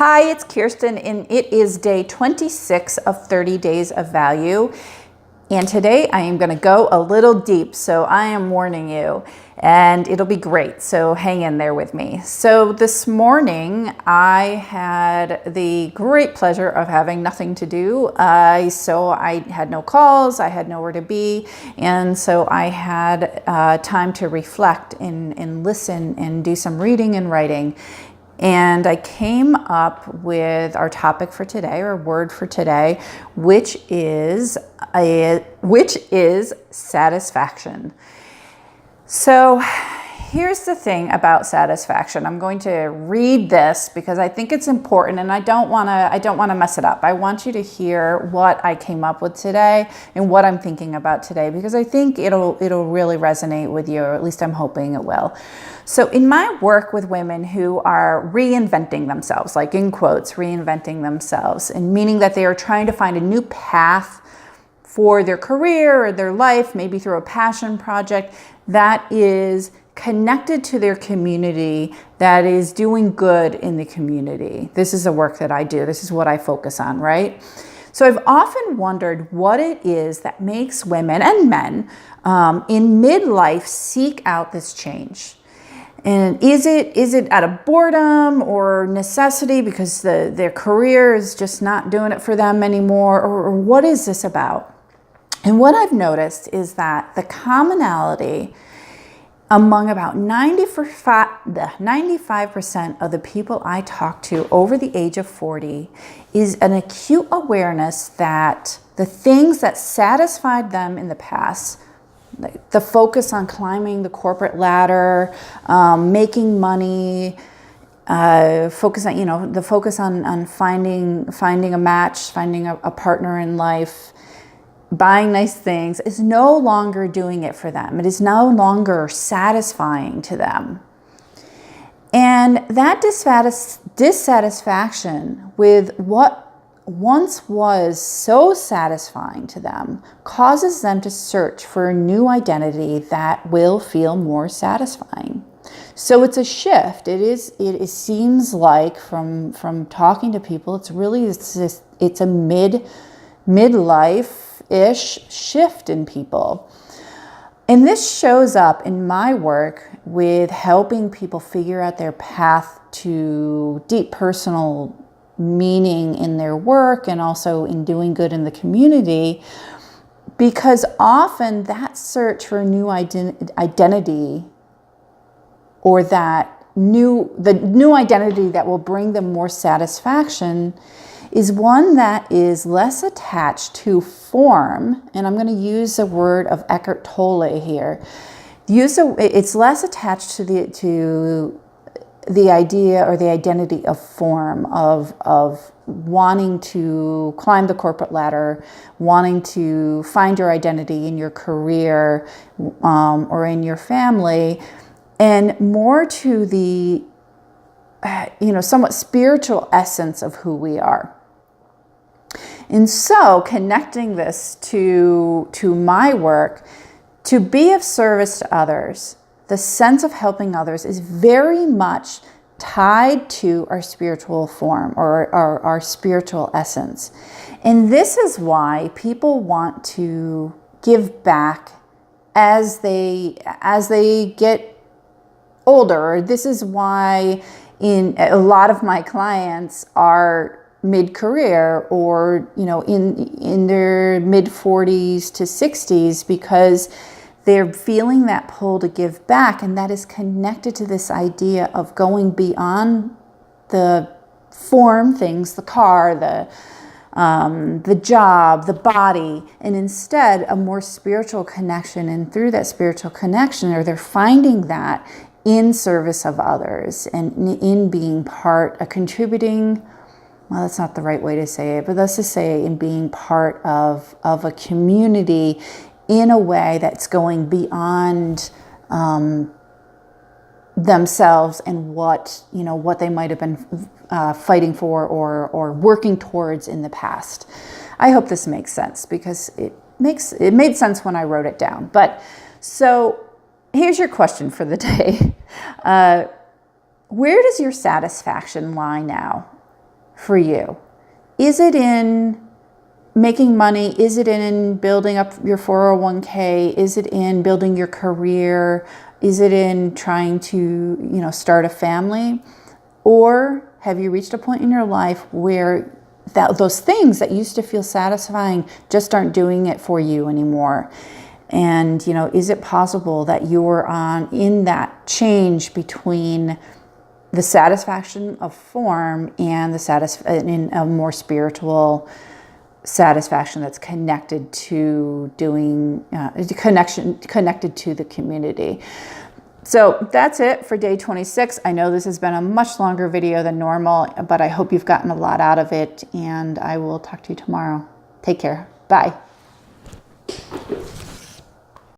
Hi, it's Kirsten, and it is day 26 of 30 days of value. And today I am going to go a little deep, so I am warning you, and it'll be great. So hang in there with me. So this morning I had the great pleasure of having nothing to do. So I had no calls, I had nowhere to be, and so I had time to reflect and listen and do some reading and writing. And I came up with our topic for today, or word for today, which is satisfaction. So here's the thing about satisfaction. I'm going to read this because I think it's important, and I don't want to mess it up. I want you to hear what I came up with today and what I'm thinking about today, because I think it'll really resonate with you, or at least I'm hoping it will. So in my work with women who are reinventing themselves, like in quotes, reinventing themselves, and meaning that they are trying to find a new path for their career or their life, maybe through a passion project that is connected to their community, that is doing good in the community. This is the work that I do. This is what I focus on, right? So I've often wondered what it is that makes women and men in midlife seek out this change. And is it out of boredom or necessity because their career is just not doing it for them anymore? Or what is this about? And what I've noticed is that the commonality among about 95% of the people I talk to over the age of 40 is an acute awareness that the things that satisfied them in the past, like the focus on climbing the corporate ladder, making money, the focus on finding a match, finding a partner in life, buying nice things, is no longer doing it for them. It is no longer satisfying to them. And that dissatisfaction with what once was so satisfying to them causes them to search for a new identity that will feel more satisfying. So it's a shift. It seems like from talking to people, it's a midlife-ish shift in people. And this shows up in my work with helping people figure out their path to deep personal meaning in their work and also in doing good in the community, because often that search for a new identity, or the new identity that will bring them more satisfaction, is one that is less attached to form. And I'm going to use the word of Eckhart Tolle here. It's less attached to the idea or the identity of form, of wanting to climb the corporate ladder, wanting to find your identity in your career or in your family, and more to the somewhat spiritual essence of who we are. And so connecting this to my work, to be of service to others, the sense of helping others is very much tied to our spiritual form, or our spiritual essence. And this is why people want to give back as they get older. This is why a lot of my clients are mid-career, or in their mid-40s to 60s, because they're feeling that pull to give back, and that is connected to this idea of going beyond the form things, the car, the job, the body, and instead a more spiritual connection. And through that spiritual connection, or they're finding that in service of others and in being contributing. Well, that's not the right way to say it, but let's just say in being part of a community in a way that's going beyond themselves and what they might have been fighting for or working towards in the past. I hope this makes sense, because it made sense when I wrote it down. But so here's your question for the day. Where does your satisfaction lie now? for you? Is it in making money? Is it in building up your 401k? Is it in building your career? Is it in trying to, start a family? Or have you reached a point in your life where those things that used to feel satisfying just aren't doing it for you anymore? And, is it possible that you're in that change between the satisfaction of form and in a more spiritual satisfaction that's connected to connected to the community? So that's it for day 26. I know this has been a much longer video than normal, but I hope you've gotten a lot out of it, and I will talk to you tomorrow. Take care. Bye.